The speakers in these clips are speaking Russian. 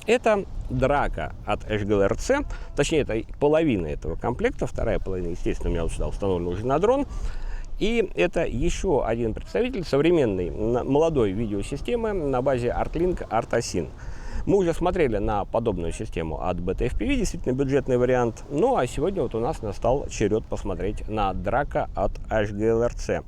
Это драка от HGLRC, точнее, это половина этого комплекта, вторая половина, естественно, у меня вот сюда установлена уже на дрон. И это еще один представитель современной молодой видеосистемы на базе ArtLink ArtAsyn. Мы уже смотрели на подобную систему от BTFPV, действительно бюджетный вариант. Ну а сегодня вот у нас настал черед посмотреть на драка от HGLRC.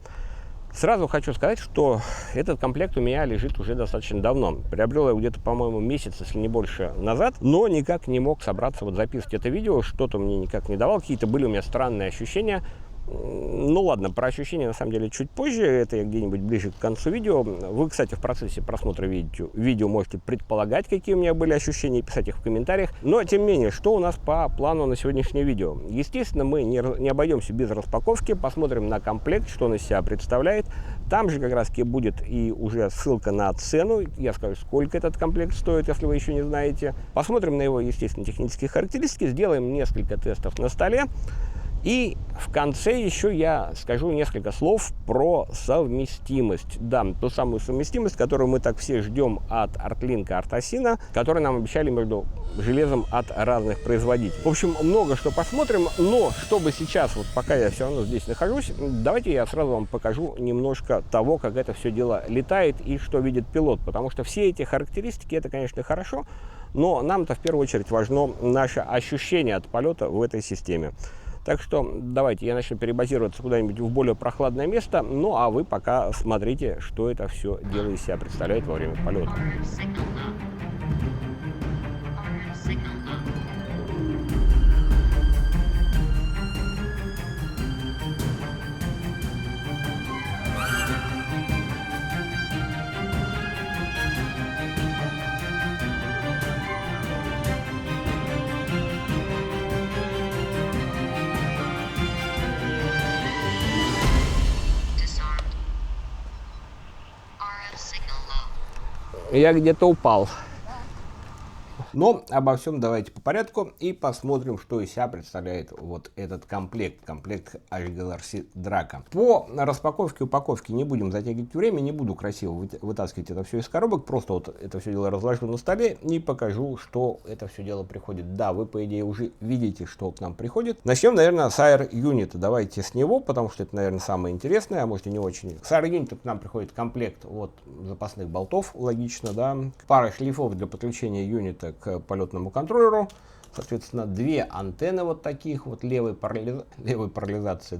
Сразу хочу сказать, что этот комплект у меня лежит уже достаточно давно. Приобрел я где-то, по-моему, месяц, если не больше, назад, но никак не мог собраться вот записывать это видео, что-то мне никак не давал, какие-то были у меня странные ощущения. Ну ладно, про ощущения на самом деле чуть позже, это я где-нибудь ближе к концу видео. Вы, кстати, в процессе просмотра видео можете предполагать, какие у меня были ощущения, писать их в комментариях. Но, тем не менее, что у нас по плану на сегодняшнее видео? Естественно, мы не обойдемся без распаковки, посмотрим на комплект, что он из себя представляет. Там же как раз будет и уже ссылка на цену, я скажу, сколько этот комплект стоит, если вы еще не знаете. Посмотрим на его, естественно, технические характеристики, сделаем несколько тестов на столе. И в конце еще я скажу несколько слов про совместимость. Да, ту самую совместимость, которую мы так все ждем от ArtLink ArtAsyn, которую нам обещали между железом от разных производителей. В общем, много что посмотрим, но чтобы сейчас, вот пока я все равно здесь нахожусь, давайте я сразу вам покажу немножко того, как это все дело летает и что видит пилот. Потому что все эти характеристики, это, конечно, хорошо, но нам-то в первую очередь важно наше ощущение от полета в этой системе. Так что давайте я начну перебазироваться куда-нибудь в более прохладное место, ну а вы пока смотрите, что это все дело из себя представляет во время полета. Я где-то упал. Но обо всем давайте по порядку и посмотрим, что из себя представляет вот этот комплект HGLRC драка. По распаковке, упаковке не будем затягивать время, не буду красиво вытаскивать это все из коробок, просто вот это все дело разложу на столе и покажу, что это все дело приходит. Да, вы по идее уже видите, что к нам приходит. Начнем, наверное, с Air Unit. Давайте с него, потому что это, наверное, самое интересное, а может и не очень. С Air Unit к нам приходит комплект вот запасных болтов, логично, да, пара шлифов для подключения юнита к полетному контроллеру, соответственно, две антенны вот таких вот левой поляризации,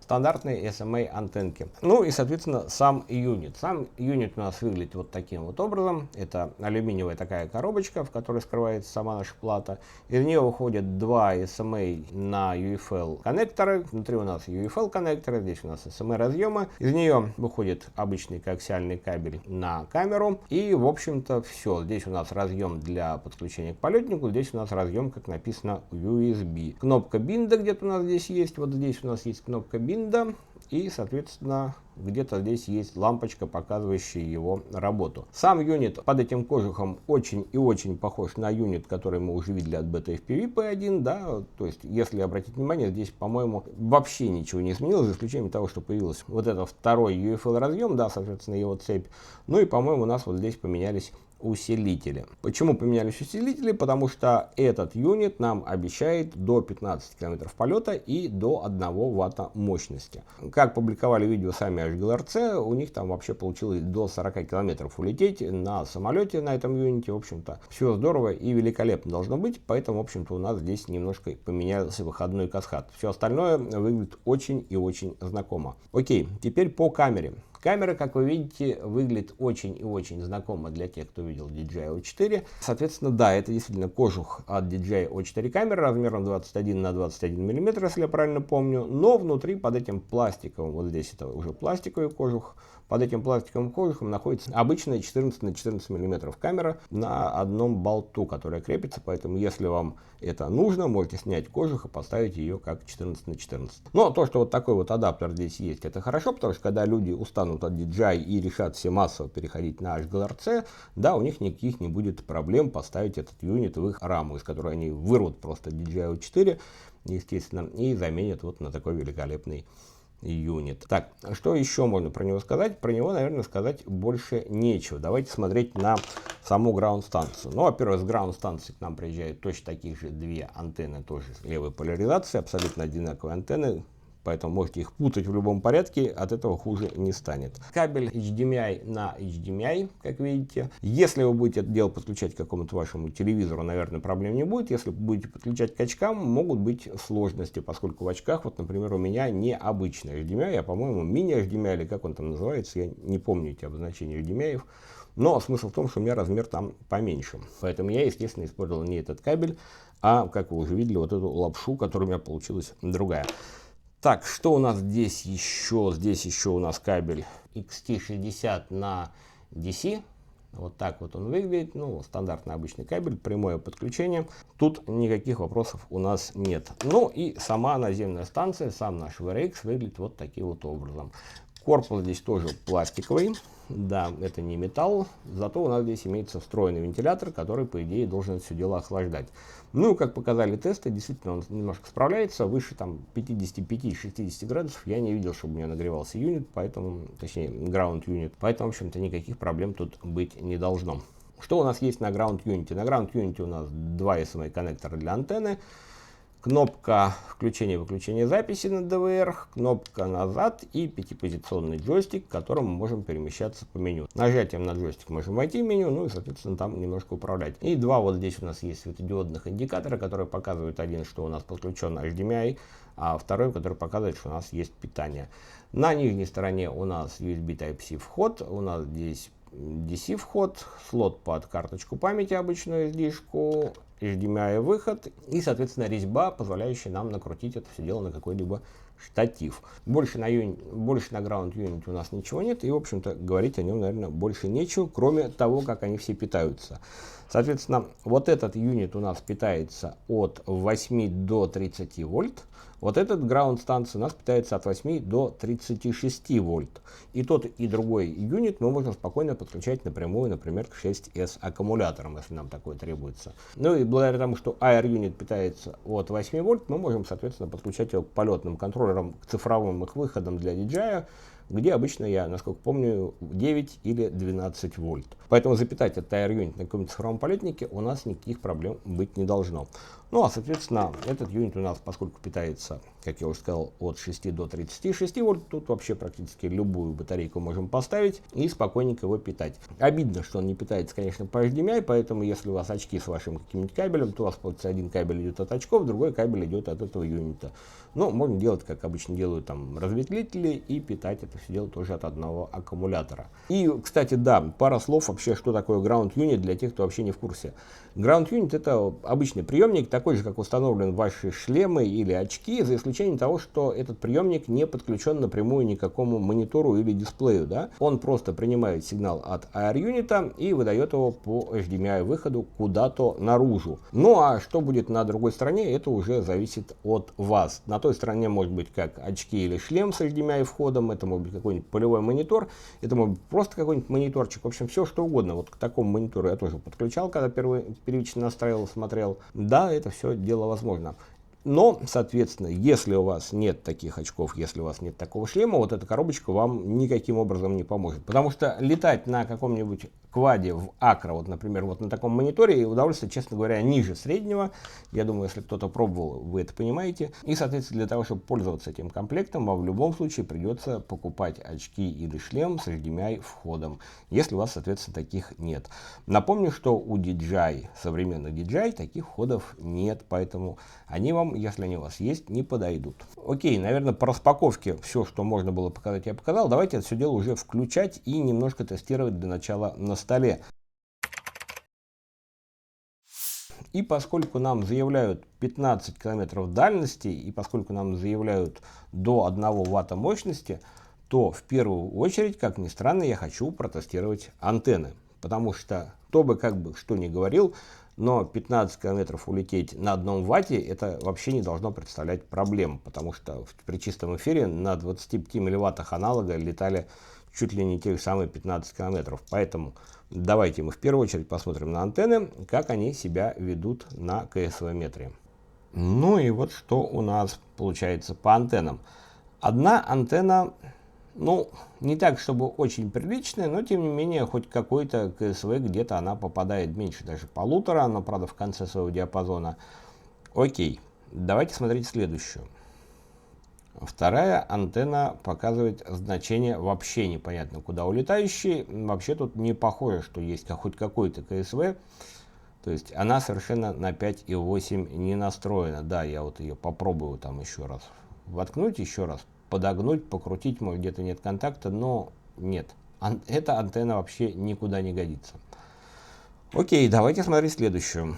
стандартные SMA антенки. Ну и, соответственно, сам юнит. Сам юнит у нас выглядит вот таким вот образом. Это алюминиевая такая коробочка, в которой скрывается сама наша плата. Из нее выходят два SMA на UFL коннекторы. Внутри у нас UFL коннекторы, здесь у нас SMA разъемы. Из нее выходит обычный коаксиальный кабель на камеру. И, в общем-то, все. Здесь у нас разъем для подключения к полетнику. Здесь у нас разъем, как написано, USB. Кнопка бинда где-то у нас здесь есть. Вот здесь у нас есть кнопка бинда. И, соответственно, где-то здесь есть лампочка, показывающая его работу. Сам юнит под этим кожухом очень и очень похож на юнит, который мы уже видели от BTFPV P1, да, то есть, если обратить внимание, здесь, по-моему, вообще ничего не изменилось, за исключением того, что появился вот это второй UFL разъем, да, соответственно, его цепь, ну и, по-моему, у нас вот здесь поменялись усилители. Почему поменялись усилители? Потому что этот юнит нам обещает до 15 км полета и до 1 ватта мощности. Как публиковали видео сами HGLRC, у них там вообще получилось до 40 км улететь на самолете на этом юните. В общем-то, все здорово и великолепно должно быть, поэтому, в общем-то, у нас здесь немножко поменялся выходной каскад. Все остальное выглядит очень и очень знакомо. Окей, теперь по камере. Камера, как вы видите, выглядит очень и очень знакомо для тех, кто видел DJI O4. Соответственно, да, это действительно кожух от DJI O4 камеры размером 21 на 21 мм, если я правильно помню. Но внутри под этим пластиковым, вот здесь это уже пластиковый кожух, под этим пластиковым кожухом находится обычная 14 на 14 мм камера на одном болту, которая крепится. Поэтому, если вам это нужно, можете снять кожух и поставить ее как 14 на 14. Но то, что вот такой вот адаптер здесь есть, это хорошо, потому что когда люди устанут от DJI и решат все массово переходить на HGLRC, да, у них никаких не будет проблем поставить этот юнит в их раму, из которой они вырвут просто DJI O4, естественно, и заменят вот на такой великолепный юнит. Так, что еще можно про него сказать? Про него, наверное, сказать больше нечего. Давайте смотреть на саму граунд-станцию. Ну, во-первых, с граунд-станции к нам приезжают точно такие же две антенны, тоже с левой поляризацией, абсолютно одинаковые антенны. Поэтому можете их путать в любом порядке, от этого хуже не станет. Кабель HDMI на HDMI, как видите. Если вы будете это дело подключать к какому-то вашему телевизору, наверное, проблем не будет. Если будете подключать к очкам, могут быть сложности, поскольку в очках, вот, например, у меня не обычный HDMI, а, по-моему, мини-HDMI, или как он там называется, я не помню эти обозначения HDMI. Но смысл в том, что у меня размер там поменьше. Поэтому я, естественно, использовал не этот кабель, а, как вы уже видели, вот эту лапшу, которая у меня получилась другая. Так, что у нас здесь еще? Здесь еще у нас кабель XT60 на DC. Вот так вот он выглядит. Ну, стандартный обычный кабель, прямое подключение. Тут никаких вопросов у нас нет. Ну и сама наземная станция, сам наш VRX выглядит вот таким вот образом. Корпус здесь тоже пластиковый. Да, это не металл, зато у нас здесь имеется встроенный вентилятор, который, по идее, должен это все дело охлаждать. Ну, как показали тесты, действительно он немножко справляется, выше там 55-60 градусов я не видел, чтобы у меня нагревался юнит, поэтому, точнее, ground юнит, поэтому, в общем-то, никаких проблем тут быть не должно. Что у нас есть на ground юните? На ground юните у нас два SMA коннектора для антенны, кнопка включения-выключения записи на DVR, кнопка назад и пятипозиционный джойстик, которым мы можем перемещаться по меню. Нажатием на джойстик можем войти в меню, ну и, соответственно, там немножко управлять. И два вот здесь у нас есть светодиодных индикатора, которые показывают один, что у нас подключен HDMI, а второй, который показывает, что у нас есть питание. На нижней стороне у нас USB Type-C вход, у нас здесь DC вход, слот под карточку памяти, обычную SD-шку, HDMI выход и, соответственно, резьба, позволяющая нам накрутить это все дело на какой-либо штатив. Больше на Ground Unit у нас ничего нет, и, в общем-то, говорить о нем, наверное, больше нечего, кроме того, как они все питаются. Соответственно, вот этот юнит у нас питается от 8 до 30 вольт. Вот этот ground станция у нас питается от 8 до 36 вольт. И тот, и другой юнит мы можем спокойно подключать напрямую, например, к 6S аккумуляторам, если нам такое требуется. Ну и благодаря тому, что AR юнит питается от 8 вольт, мы можем, соответственно, подключать его к полетным контроллерам, к цифровым их выходам для DJI, где обычно я, насколько помню, 9 или 12 вольт. Поэтому запитать этот AR юнит на каком-нибудь цифровом полетнике у нас никаких проблем быть не должно. Ну а, соответственно, этот юнит у нас, поскольку питается, как я уже сказал, от 6 до 36 вольт, тут вообще практически любую батарейку можем поставить и спокойненько его питать. Обидно, что он не питается, конечно, по HDMI, поэтому если у вас очки с вашим каким-нибудь кабелем, то у вас, получается, один кабель идет от очков, другой кабель идет от этого юнита. Но можно делать, как обычно делают там разветвлители, и питать это все дело тоже от одного аккумулятора. И, кстати, да, пара слов вообще, что такое Ground Unit для тех, кто вообще не в курсе. Ground Unit — это обычный приемник, такой же, как установлен в ваши шлемы или очки, за исключением того, что этот приемник не подключен напрямую ни к какому монитору или дисплею. Да? Он просто принимает сигнал от AR юнита и выдает его по HDMI выходу куда-то наружу. Ну а что будет на другой стороне, это уже зависит от вас. На той стороне может быть как очки или шлем с HDMI входом, это может быть какой-нибудь полевой монитор, это может быть просто какой-нибудь мониторчик, в общем, все что угодно. Вот к такому монитору я тоже подключал, когда первично настраивал, смотрел. Да, это все дело возможно. Но, соответственно, если у вас нет таких очков, если у вас нет такого шлема, вот эта коробочка вам никаким образом не поможет. Потому что летать на каком-нибудь кваде в акро, вот, например, вот на таком мониторе, удовольствие, честно говоря, ниже среднего. Я думаю, если кто-то пробовал, вы это понимаете. И, соответственно, для того, чтобы пользоваться этим комплектом, вам в любом случае придется покупать очки или шлем с HDMI входом, если у вас, соответственно, таких нет. Напомню, что у DJI, современных DJI, таких входов нет, поэтому они вам, если они у вас есть, не подойдут. Окей, наверное, по распаковке все, что можно было показать, я показал. Давайте это все дело уже включать и немножко тестировать для начала на столе. И поскольку нам заявляют 15 километров дальности, и поскольку нам заявляют до 1 ватта мощности, то в первую очередь, как ни странно, я хочу протестировать антенны. Потому что, кто бы как бы что ни говорил, но 15 километров улететь на 1 ватте, это вообще не должно представлять проблем. Потому что при чистом эфире на 25 милливаттах аналога летали чуть ли не те же самые 15 километров. Поэтому давайте мы в первую очередь посмотрим на антенны, как они себя ведут на КСВ метре. Ну и вот что у нас получается по антеннам. Одна антенна, ну, не так, чтобы очень приличная, но тем не менее, хоть какой-то КСВ где-то она попадает меньше, даже 1,5, но, правда, в конце своего диапазона. Окей, давайте смотреть следующую. Вторая антенна показывает значение вообще непонятно куда улетающей. Вообще тут не похоже, что есть хоть какой-то КСВ. То есть она совершенно на 5,8 не настроена. Да, я вот ее попробую там еще раз воткнуть, еще раз подогнуть, покрутить, может где-то нет контакта, но нет. Эта антенна вообще никуда не годится. Окей, давайте смотреть следующую.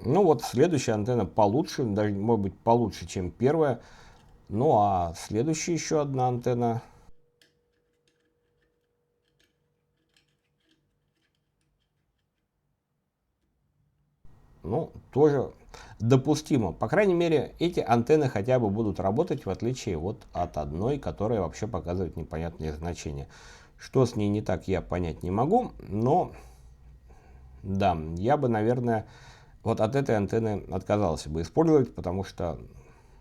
Ну вот следующая антенна получше, даже может быть получше, чем первая. Ну а следующая еще одна антенна. Ну, тоже допустимо. По крайней мере, эти антенны хотя бы будут работать, в отличие вот от одной, которая вообще показывает непонятные значения. Что с ней не так, я понять не могу, но да, я бы, наверное, вот от этой антенны отказался бы использовать, потому что,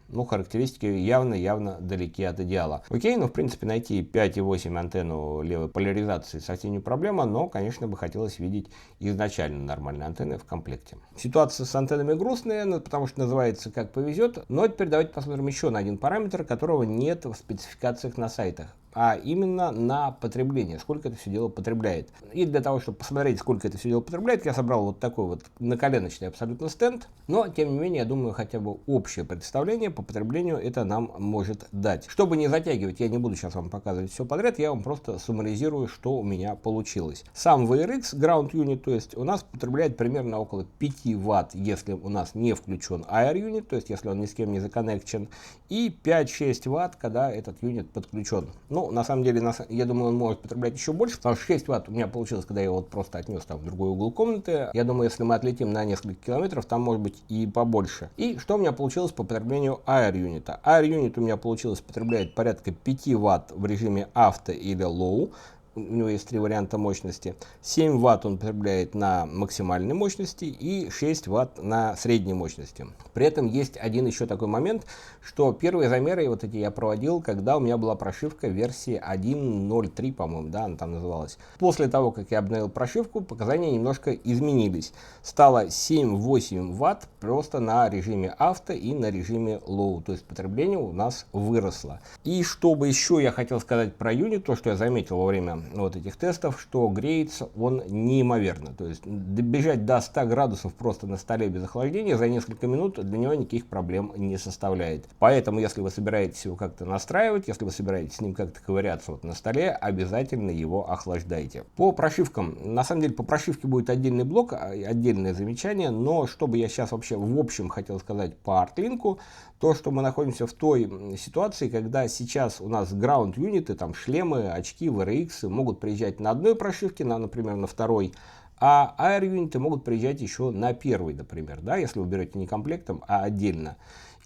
ну, характеристики явно далеки от идеала. Окей, ну, в принципе, найти 5,8 антенну левой поляризации совсем не проблема, но, конечно, бы хотелось видеть изначально нормальные антенны в комплекте. Ситуация с антеннами грустная, потому что называется как повезет, но теперь давайте посмотрим еще на один параметр, которого нет в спецификациях на сайтах, а именно на потребление, сколько это все дело потребляет. И для того, чтобы посмотреть, сколько это все дело потребляет, я собрал вот такой вот наколеночный абсолютно стенд, но, тем не менее, я думаю, хотя бы общее представление по потреблению это нам может дать. Чтобы не затягивать, я не буду сейчас вам показывать все подряд, я вам просто суммаризирую, что у меня получилось. Сам VRX Ground Unit, то есть у нас потребляет примерно около 5 Вт, если у нас не включен AR Unit, то есть если он ни с кем не законнекчен, и 5-6 Вт, когда этот юнит подключен. Ну, на самом деле, я думаю, он может потреблять еще больше, потому что 6 Вт у меня получилось, когда я его вот просто отнес там в другой угол комнаты. Я думаю, если мы отлетим на несколько километров, там может быть и побольше. И что у меня получилось по потреблению AR юнита? AR юнит у меня получилось потребляет порядка 5 Вт в режиме авто или low. У него есть 3 варианта мощности. 7 Вт он потребляет на максимальной мощности и 6 Вт на средней мощности. При этом есть один еще такой момент, что первые замеры вот эти я проводил, когда у меня была прошивка версии 1.0.3, по-моему, да, она там называлась. После того, как я обновил прошивку, показания немножко изменились. Стало 7-8 Вт просто на режиме авто и на режиме low, то есть потребление у нас выросло. И чтобы еще я хотел сказать про юнит, то, что я заметил во время вот этих тестов, что греется он неимоверно. То есть добежать до 100 градусов просто на столе без охлаждения за несколько минут для него никаких проблем не составляет. Поэтому, если вы собираетесь его как-то настраивать, если вы собираетесь с ним как-то ковыряться вот на столе, обязательно его охлаждайте. По прошивкам, на самом деле по прошивке будет отдельный блок, отдельное замечание, но что бы я сейчас вообще в общем хотел сказать по ArtLink, то, что мы находимся в той ситуации, когда сейчас у нас ground юниты, там шлемы, очки, VRX могут приезжать на одной прошивке, например, на второй, а AR юниты могут приезжать еще на первой, например, да, если вы берете не комплектом, а отдельно.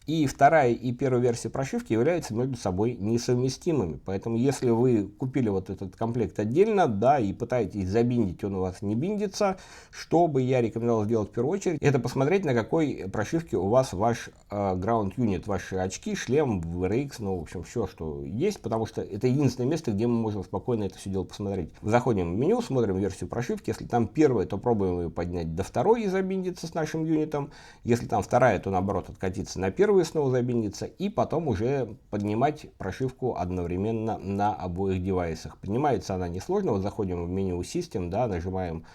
И вторая и первая версия прошивки являются между собой несовместимыми. Поэтому, если вы купили вот этот комплект отдельно, да, и пытаетесь забиндить, он у вас не биндится, что бы я рекомендовал сделать в первую очередь, это посмотреть, на какой прошивке у вас ваш ground unit, ваши очки, шлем, VRX, ну, в общем, все, что есть, потому что это единственное место, где мы можем спокойно это все дело посмотреть. Заходим в меню, смотрим версию прошивки, если там первая, то пробуем ее поднять до второй и забиндиться с нашим юнитом, если там вторая, то наоборот откатиться на первую, снова забиндиться, и потом уже поднимать прошивку одновременно на обоих девайсах. Поднимается она несложно, вот заходим в меню System, да, нажимаем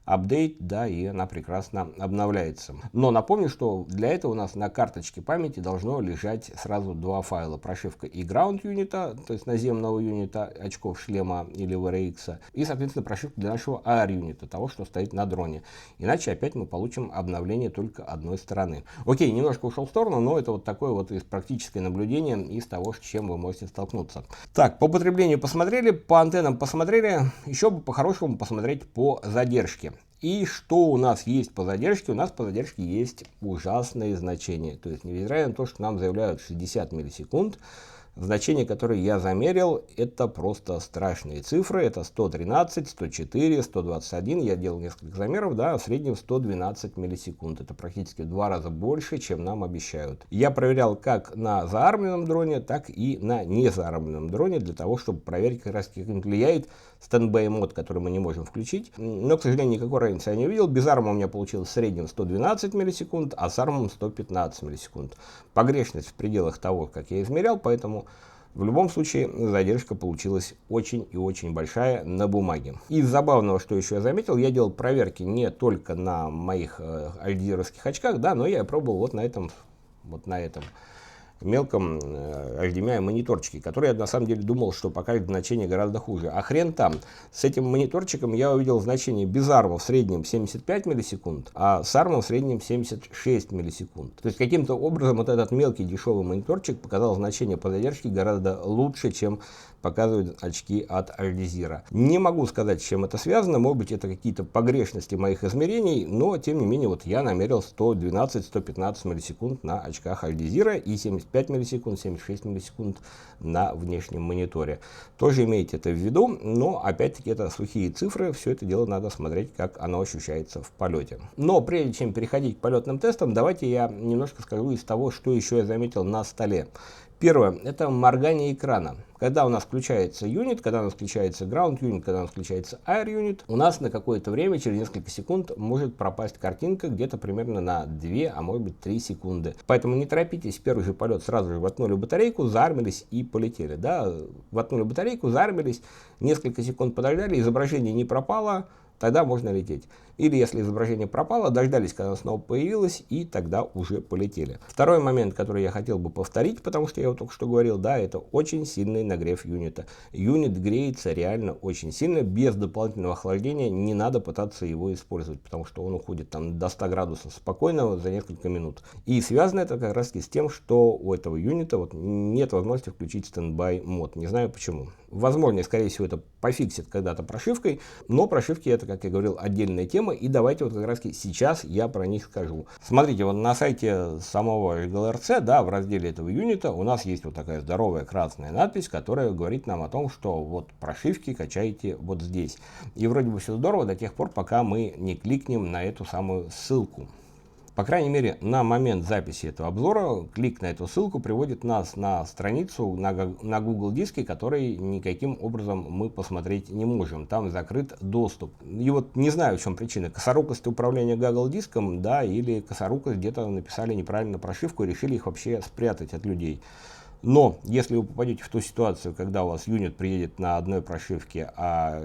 Update, да, и она прекрасно обновляется. Но напомню, что для этого у нас на карточке памяти должно лежать сразу два файла. Прошивка и ground юнита, то есть наземного юнита, очков шлема или VRX, и, соответственно, прошивка для нашего AR юнита, того, что стоит на дроне. Иначе опять мы получим обновление только одной стороны. Окей, немножко ушел в сторону, но это вот такое вот из практическое наблюдение из того, с чем вы можете столкнуться. Так, по потреблению посмотрели, по антеннам посмотрели, еще бы по-хорошему посмотреть по задержке. И что у нас есть по задержке? У нас по задержке есть ужасные значения. То есть, невзирая на то, что нам заявляют 60 миллисекунд, Значения, которые я замерил, это просто страшные цифры. Это 113, 104, 121. Я делал несколько замеров, да, в среднем 112 миллисекунд. Это практически в 2 раза больше, чем нам обещают. Я проверял как на заармленном дроне, так и на незаармленном дроне, для того, чтобы проверить, как раз как влияет стендбай мод, который мы не можем включить. Но, к сожалению, никакой разницы я не увидел. Без арма у меня получилось в среднем 112 миллисекунд, а с армом 115 миллисекунд. Погрешность в пределах того, как я измерял, поэтому в любом случае задержка получилась очень и очень большая на бумаге. Из забавного, что еще я заметил, я делал проверки не только на моих альдизеровских очках, да, но я пробовал вот на этом мелком HDMI мониторчике, который я на самом деле думал, что покажет значение гораздо хуже. А хрен там. С этим мониторчиком я увидел значение без арма в среднем 75 миллисекунд, а с армом в среднем 76 миллисекунд. То есть каким-то образом вот этот мелкий дешевый мониторчик показал значение по задержке гораздо лучше, чем показывают очки от Альдизира. Не могу сказать, с чем это связано, может быть это какие-то погрешности моих измерений, но тем не менее вот я намерил 112-115 миллисекунд на очках Альдизира и 75 миллисекунд, 76 миллисекунд на внешнем мониторе. Тоже имейте это в виду, но опять-таки это сухие цифры, все это дело надо смотреть, как оно ощущается в полете. Но прежде чем переходить к полетным тестам, давайте я немножко скажу из того, что еще я заметил на столе. Первое, это моргание экрана. Когда у нас включается юнит, когда у нас включается ground unit, когда у нас включается air unit, у нас на какое-то время, через несколько секунд, может пропасть картинка где-то примерно на 2, а может быть 3 секунды. Поэтому не торопитесь, в первый же полет сразу же воткнули батарейку, заармились и полетели. Да? Воткнули батарейку, заармились, несколько секунд подождали, изображение не пропало, тогда можно лететь. Или если изображение пропало, дождались, когда оно снова появилось, и тогда уже полетели. Второй момент, который я хотел бы повторить, потому что я его только что говорил, да, это очень сильный нагрев юнита. Юнит греется реально очень сильно, без дополнительного охлаждения не надо пытаться его использовать, потому что он уходит там до 100 градусов спокойно за несколько минут. И связано это как раз с тем, что у этого юнита вот нет возможности включить стендбай мод. Не знаю почему. Возможно, скорее всего, это пофиксит когда-то прошивкой, но прошивки это, как я говорил, отдельная тема, и давайте вот как раз сейчас я про них скажу. Смотрите, вот на сайте самого GLRC, да, в разделе этого юнита у нас есть вот такая здоровая красная надпись, которая говорит нам о том, что вот прошивки качайте вот здесь. И вроде бы все здорово до тех пор, пока мы не кликнем на эту самую ссылку. По крайней мере, на момент записи этого обзора, клик на эту ссылку приводит нас на страницу на Google диске, который никаким образом мы посмотреть не можем. Там закрыт доступ. И вот не знаю, в чем причина. Косорукость управления Google диском, да, или косорукость где-то написали неправильно прошивку и решили их вообще спрятать от людей. Но если вы попадете в ту ситуацию, когда у вас юнит приедет на одной прошивке, а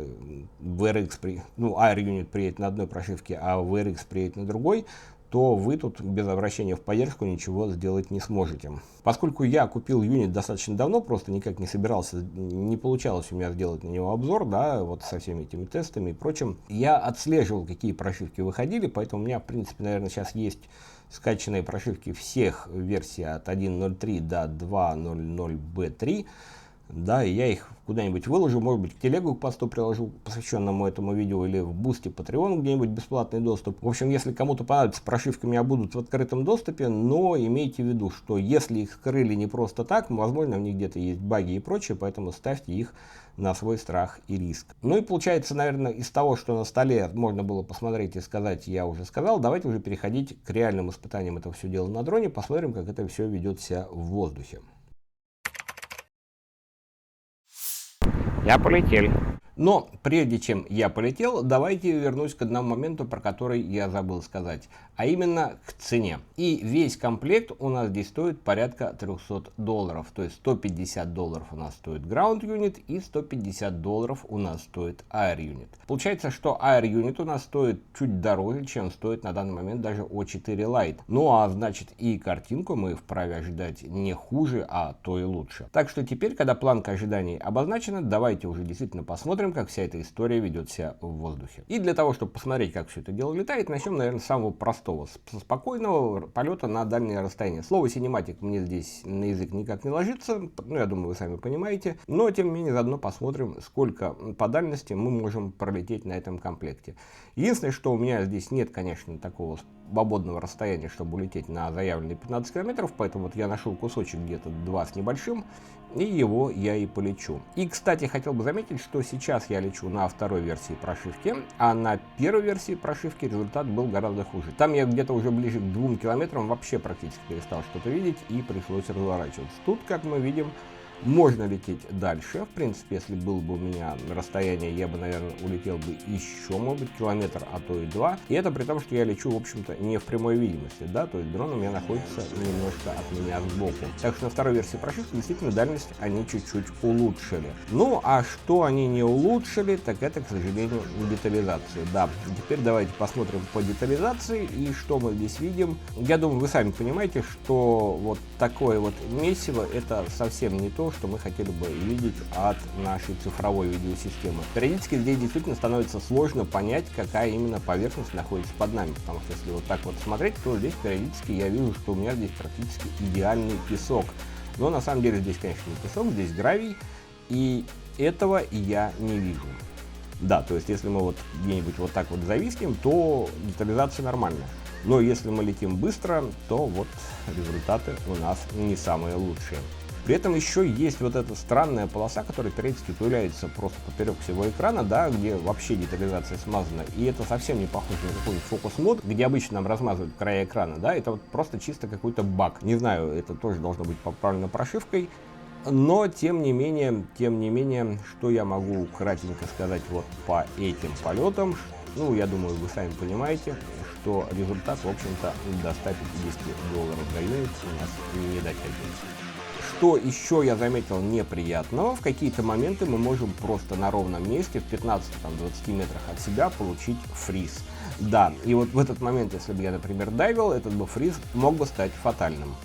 VRX, Air юнит приедет на одной прошивке, а VRX приедет на другой, то вы тут без обращения в поддержку ничего сделать не сможете. Поскольку я купил юнит достаточно давно, просто никак не собирался, не получалось у меня сделать на него обзор, да, вот со всеми этими тестами и прочим, я отслеживал, какие прошивки выходили, поэтому у меня, в принципе, наверное, сейчас есть скачанные прошивки всех версий от 1.03 до 2.00B3. Да, и я их куда-нибудь выложу, может быть, к телегу к посту приложу, посвященному этому видео, или в Бусти Patreon где-нибудь бесплатный доступ. В общем, если кому-то понадобится, прошивки у меня будут в открытом доступе, но имейте в виду, что если их скрыли не просто так, возможно, в них где-то есть баги и прочее, поэтому ставьте их на свой страх и риск. Ну и получается, наверное, из того, что на столе можно было посмотреть и сказать, я уже сказал, давайте уже переходить к реальным испытаниям этого все дела на дроне, посмотрим, как это все ведет себя в воздухе. Я полетел. Но прежде чем я полетел, давайте вернусь к одному моменту, про который я забыл сказать, а именно к цене. И весь комплект у нас здесь стоит порядка $300, то есть $150 у нас стоит Ground Unit и $150 у нас стоит Air Unit. Получается, что Air Unit у нас стоит чуть дороже, чем стоит на данный момент даже O4 Lite. Ну а значит и картинку мы вправе ожидать не хуже, а то и лучше. Так что теперь, когда планка ожиданий обозначена, давайте уже действительно посмотрим, как вся эта история ведет себя в воздухе. И для того, чтобы посмотреть, как все это дело летает, начнем, наверное, с самого простого, с спокойного полета на дальнее расстояние. Слово синематик мне здесь на язык никак не ложится, ну, я думаю, вы сами понимаете, но, тем не менее, заодно посмотрим, сколько по дальности мы можем пролететь на этом комплекте. Единственное, что у меня здесь нет, конечно, такого свободного расстояния, чтобы улететь на заявленные 15 километров, поэтому вот я нашел кусочек где-то 2 с небольшим, и его я и полечу. И, кстати, хотел бы заметить, что сейчас я лечу на второй версии прошивки, а на первой версии прошивки результат был гораздо хуже. Там я где-то уже ближе к 2 километрам вообще практически перестал что-то видеть и пришлось разворачиваться. Тут, как мы видим, можно лететь дальше. В принципе, если было бы у меня расстояние, я бы, наверное, улетел бы еще, может быть, километр, а то и 2. И это при том, что я лечу, в общем-то, не в прямой видимости, да, то есть дрон у меня находится немножко от меня сбоку. Так что на второй версии прошивки действительно дальность они чуть-чуть улучшили. Ну, а что они не улучшили, так это, к сожалению, детализация. Да, теперь давайте посмотрим по детализации и что мы здесь видим. Я думаю, вы сами понимаете, что вот такое вот месиво это совсем не то, что мы хотели бы видеть от нашей цифровой видеосистемы. Периодически здесь действительно становится сложно понять, какая именно поверхность находится под нами, потому что если вот так вот смотреть, то здесь периодически я вижу, что у меня здесь практически идеальный песок. Но на самом деле здесь, конечно, не песок, здесь гравий, и этого я не вижу. Да, то есть если мы вот где-нибудь вот так вот зависнем, то детализация нормальная. Но если мы летим быстро, то вот результаты у нас не самые лучшие. При этом еще есть вот эта странная полоса, которая периодически появляется просто поперек всего экрана, да, где вообще детализация смазана. И это совсем не похоже на какой-нибудь фокус-мод, где обычно нам размазывают края экрана, да, это вот просто чисто какой-то баг. Не знаю, это тоже должно быть поправлено прошивкой. Но, тем не менее, что я могу кратенько сказать вот по этим полетам, ну, я думаю, вы сами понимаете, что результат, в общем-то, до $150 в районе у нас не дотягивается. Что еще я заметил неприятного, в какие-то моменты мы можем просто на ровном месте, в 15-20 метрах от себя, получить фриз. Да, и вот в этот момент, если бы я, например, дайвил, этот бы фриз мог бы стать фатальным.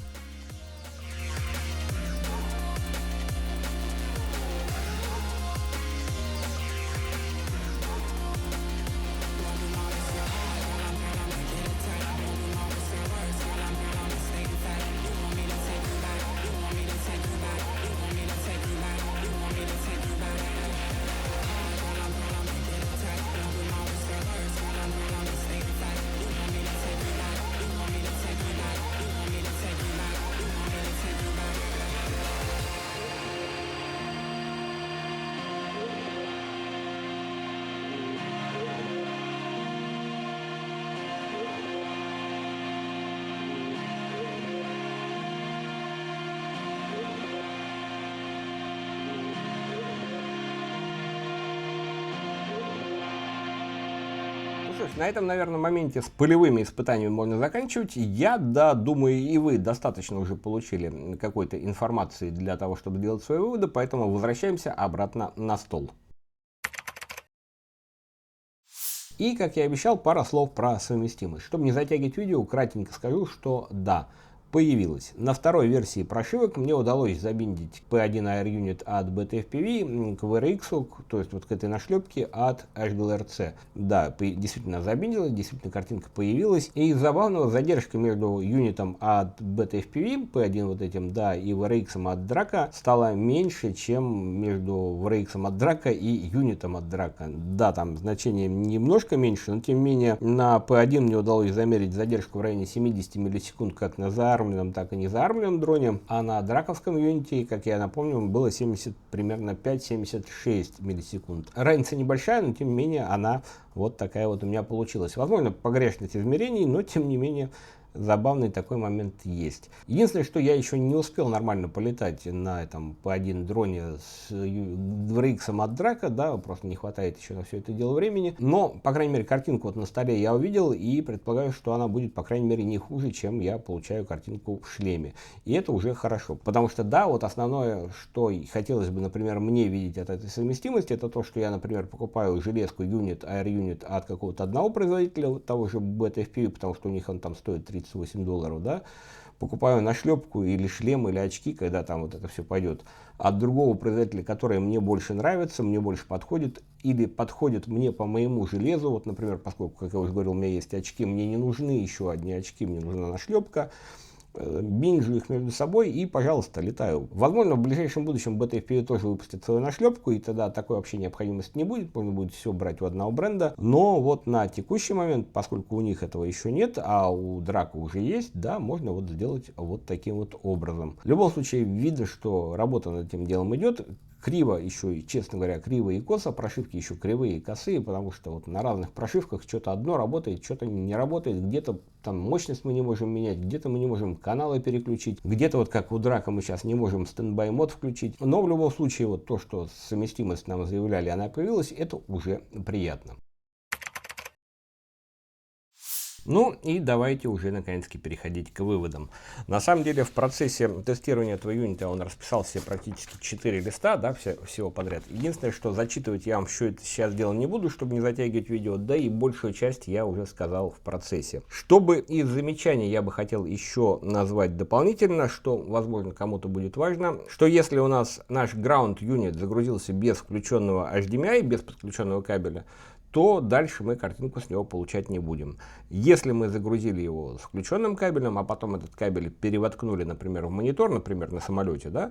На этом, наверное, моменте с полевыми испытаниями можно заканчивать. Я, да, думаю, и вы достаточно уже получили какой-то информации для того, чтобы делать свои выводы, поэтому возвращаемся обратно на стол. И, как я и обещал, пара слов про совместимость. Чтобы не затягивать видео, кратенько скажу, что да, появилась. На второй версии прошивок мне удалось забиндить P1 Air Unit от BTFPV к VRX, то есть вот к этой нашлепке от HGLRC. Да, действительно забиндилась, действительно картинка появилась. И из забавного задержка между юнитом от BTFPV, P1 вот этим, да, и VRX от Draco стала меньше, чем между VRX от Draco и юнитом от Draco. Да, там значение немножко меньше, но тем не менее на P1 мне удалось замерить задержку в районе 70 миллисекунд как на заармленном, так и не заармленном дроне, а на драковском юните, как я напомню, было примерно 5-76 миллисекунд. Разница небольшая, но тем не менее она вот такая вот у меня получилась. Возможно, погрешность измерений, но тем не менее забавный такой момент есть. Единственное, что я еще не успел нормально полетать на этом P1 дроне с VRX от Draco, да, просто не хватает еще на все это дело времени. Но, по крайней мере, картинку вот на столе я увидел и предполагаю, что она будет, по крайней мере, не хуже, чем я получаю картинку в шлеме. И это уже хорошо, потому что, да, вот основное, что хотелось бы, например, мне видеть от этой совместимости, это то, что я, например, покупаю железку Unit, Air Unit от какого-то одного производителя, того же BTFPV, потому что у них он там стоит $38, да, покупаю нашлепку или шлем, или очки, когда там вот это все пойдет, от другого производителя, который мне больше нравится, мне больше подходит, или подходит мне по моему железу, вот, например, поскольку, как я уже говорил, у меня есть очки, мне не нужны еще одни очки, мне нужна нашлепка, бинжу их между собой и, пожалуйста, летаю. Возможно, в ближайшем будущем BTFPV тоже выпустит свою нашлепку, и тогда такой вообще необходимости не будет, можно будет все брать у одного бренда. Но вот на текущий момент, поскольку у них этого еще нет, а у Draco уже есть, да, можно вот сделать вот таким вот образом. В любом случае, видно, что работа над этим делом идет. Криво еще, и, честно говоря, криво и косо, прошивки еще кривые и косые, потому что вот на разных прошивках что-то одно работает, что-то не работает, где-то там мощность мы не можем менять, где-то мы не можем каналы переключить, где-то вот как у Draco мы сейчас не можем стендбай мод включить, но в любом случае вот то, что совместимость нам заявляли, она появилась, это уже приятно. Ну и давайте уже наконец-таки переходить к выводам. На самом деле в процессе тестирования этого юнита он расписал себе практически 4 листа, да, всего подряд. Единственное, что зачитывать я вам все это сейчас делать не буду, чтобы не затягивать видео, да и большую часть я уже сказал в процессе. Чтобы из замечаний я бы хотел еще назвать дополнительно, что возможно кому-то будет важно, что если у нас наш ground unit загрузился без включенного HDMI, без подключенного кабеля, то дальше мы картинку с него получать не будем. Если мы загрузили его с включенным кабелем, а потом этот кабель перевоткнули, например, в монитор, например, на самолете, да,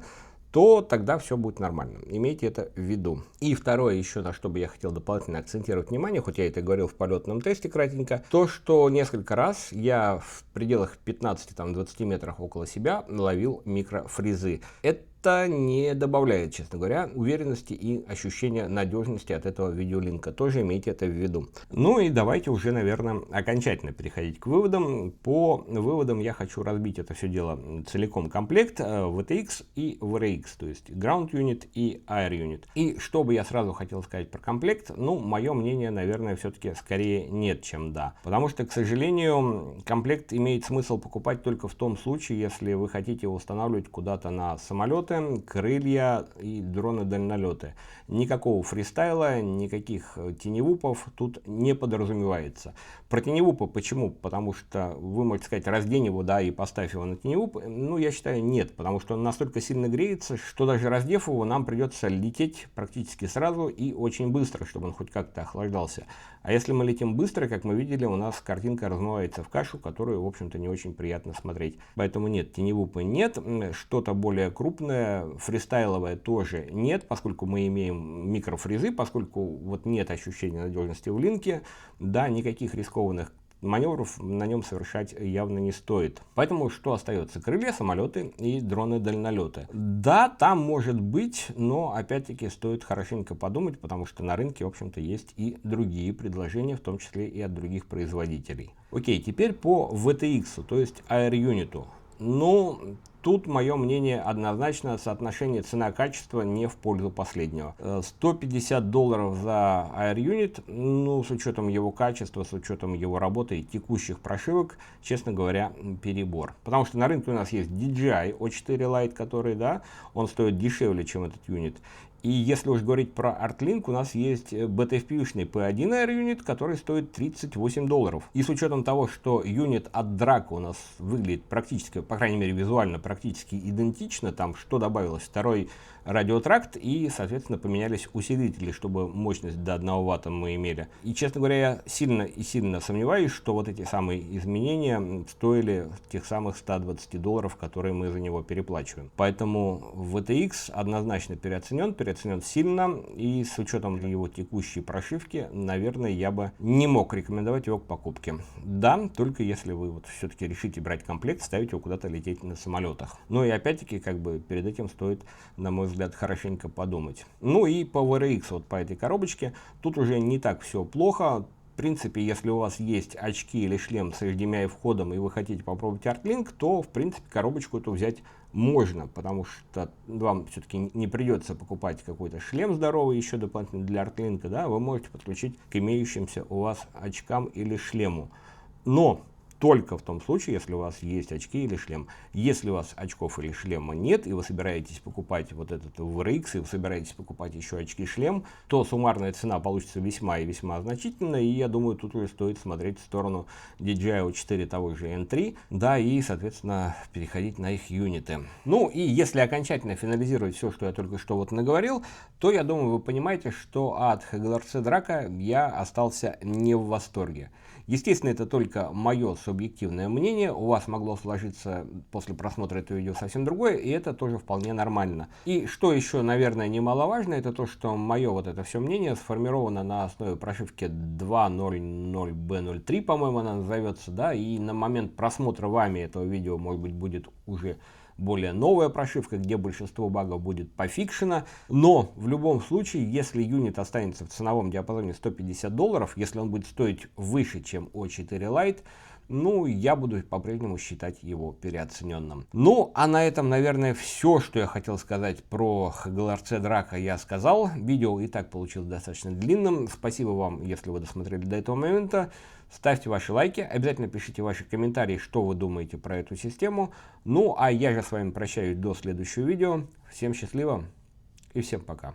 то тогда все будет нормально. Имейте это в виду. И второе еще, на что бы я хотел дополнительно акцентировать внимание, хоть я это говорил в полетном тесте кратенько, то, что несколько раз я в пределах 15-20 метрах около себя ловил микрофризы. Это не добавляет, честно говоря, уверенности и ощущения надежности от этого видеолинка. Тоже имейте это в виду. Ну и давайте уже, наверное, окончательно переходить к выводам. По выводам я хочу разбить это все дело целиком комплект VTX и VRX, то есть Ground Unit и Air Unit. И что бы я сразу хотел сказать про комплект, ну, мое мнение, наверное, все-таки скорее нет, чем да. Потому что, к сожалению, комплект имеет смысл покупать только в том случае, если вы хотите его устанавливать куда-то на самолеты, крылья и дроны-дальнолеты. Никакого фристайла, никаких теневупов тут не подразумевается. Про теневупы почему? Потому что вы можете сказать, раздень его, да, и поставь его на теневуп. Ну, я считаю, нет, потому что он настолько сильно греется, что даже раздев его, нам придется лететь практически сразу и очень быстро, чтобы он хоть как-то охлаждался. А если мы летим быстро, как мы видели, у нас картинка размывается в кашу, которую, в общем-то, не очень приятно смотреть. Поэтому нет, теневупы нет, что-то более крупное, фристайловое тоже нет, поскольку мы имеем микрофризы, поскольку вот нет ощущения надежности в линке, да, никаких рискованных маневров на нем совершать явно не стоит. Поэтому что остается? Крылья, самолеты и дроны-дальнолеты. Да, там может быть, но опять-таки стоит хорошенько подумать, потому что на рынке, в общем-то, есть и другие предложения, в том числе и от других производителей. Окей, теперь по VTX, то есть Air Unit. Ну, тут мое мнение однозначно, соотношение цена-качество не в пользу последнего. $150 за Air Unit, ну, с учетом его качества, с учетом его работы и текущих прошивок, честно говоря, перебор. Потому что на рынке у нас есть DJI O4 Lite, который, да, он стоит дешевле, чем этот юнит. И если уж говорить про ArtLink, у нас есть BTFPV-шный P1 Air Unit, который стоит $38. И с учетом того, что юнит от Draco у нас выглядит практически, по крайней мере визуально, практически идентично, там что добавилось? Второй радиотракт и, соответственно, поменялись усилители, чтобы мощность до 1 Вт мы имели. И, честно говоря, я сильно сомневаюсь, что вот эти самые изменения стоили тех самых $120, которые мы за него переплачиваем. Поэтому VTX однозначно переоценен сильно, и с учетом его текущей прошивки, наверное, я бы не мог рекомендовать его к покупке. Да, только если вы вот все-таки решите брать комплект, ставить его куда-то лететь на самолетах. Ну и опять-таки, как бы перед этим стоит, на мой взгляд, хорошенько подумать. Ну и по VRX, вот по этой коробочке, тут уже не так все плохо. В принципе, если у вас есть очки или шлем с HDMI входом и вы хотите попробовать ArtLink, то, в принципе, коробочку эту взять можно, потому что вам все-таки не придется покупать какой-то шлем здоровый еще дополнительно для ArtLink, да, вы можете подключить к имеющимся у вас очкам или шлему. Но только в том случае, если у вас есть очки или шлем. Если у вас очков или шлема нет, и вы собираетесь покупать вот этот VRX, и вы собираетесь покупать еще очки-шлем, то суммарная цена получится весьма и весьма значительная, и я думаю, тут уже стоит смотреть в сторону DJI O4 того же N3, да, и, соответственно, переходить на их юниты. Ну, и если окончательно финализировать все, что я только что вот наговорил, то, я думаю, вы понимаете, что от HGLRC Draco я остался не в восторге. Естественно, это только мое субъективное субъективное мнение, у вас могло сложиться после просмотра этого видео совсем другое, и это тоже вполне нормально. И что еще, наверное, немаловажно, это то, что мое вот это все мнение сформировано на основе прошивки 2.0.0b03, по-моему, она назовется, да, и на момент просмотра вами этого видео, может быть, будет уже более новая прошивка, где большинство багов будет пофикшено. Но в любом случае, если юнит останется в ценовом диапазоне $150, если он будет стоить выше, чем O4 Lite, ну, я буду по-прежнему считать его переоцененным. Ну, а на этом, наверное, все, что я хотел сказать про HGLRC Draco, я сказал. Видео и так получилось достаточно длинным. Спасибо вам, если вы досмотрели до этого момента. Ставьте ваши лайки, обязательно пишите ваши комментарии, что вы думаете про эту систему. Ну, а я же с вами прощаюсь до следующего видео. Всем счастливо и всем пока.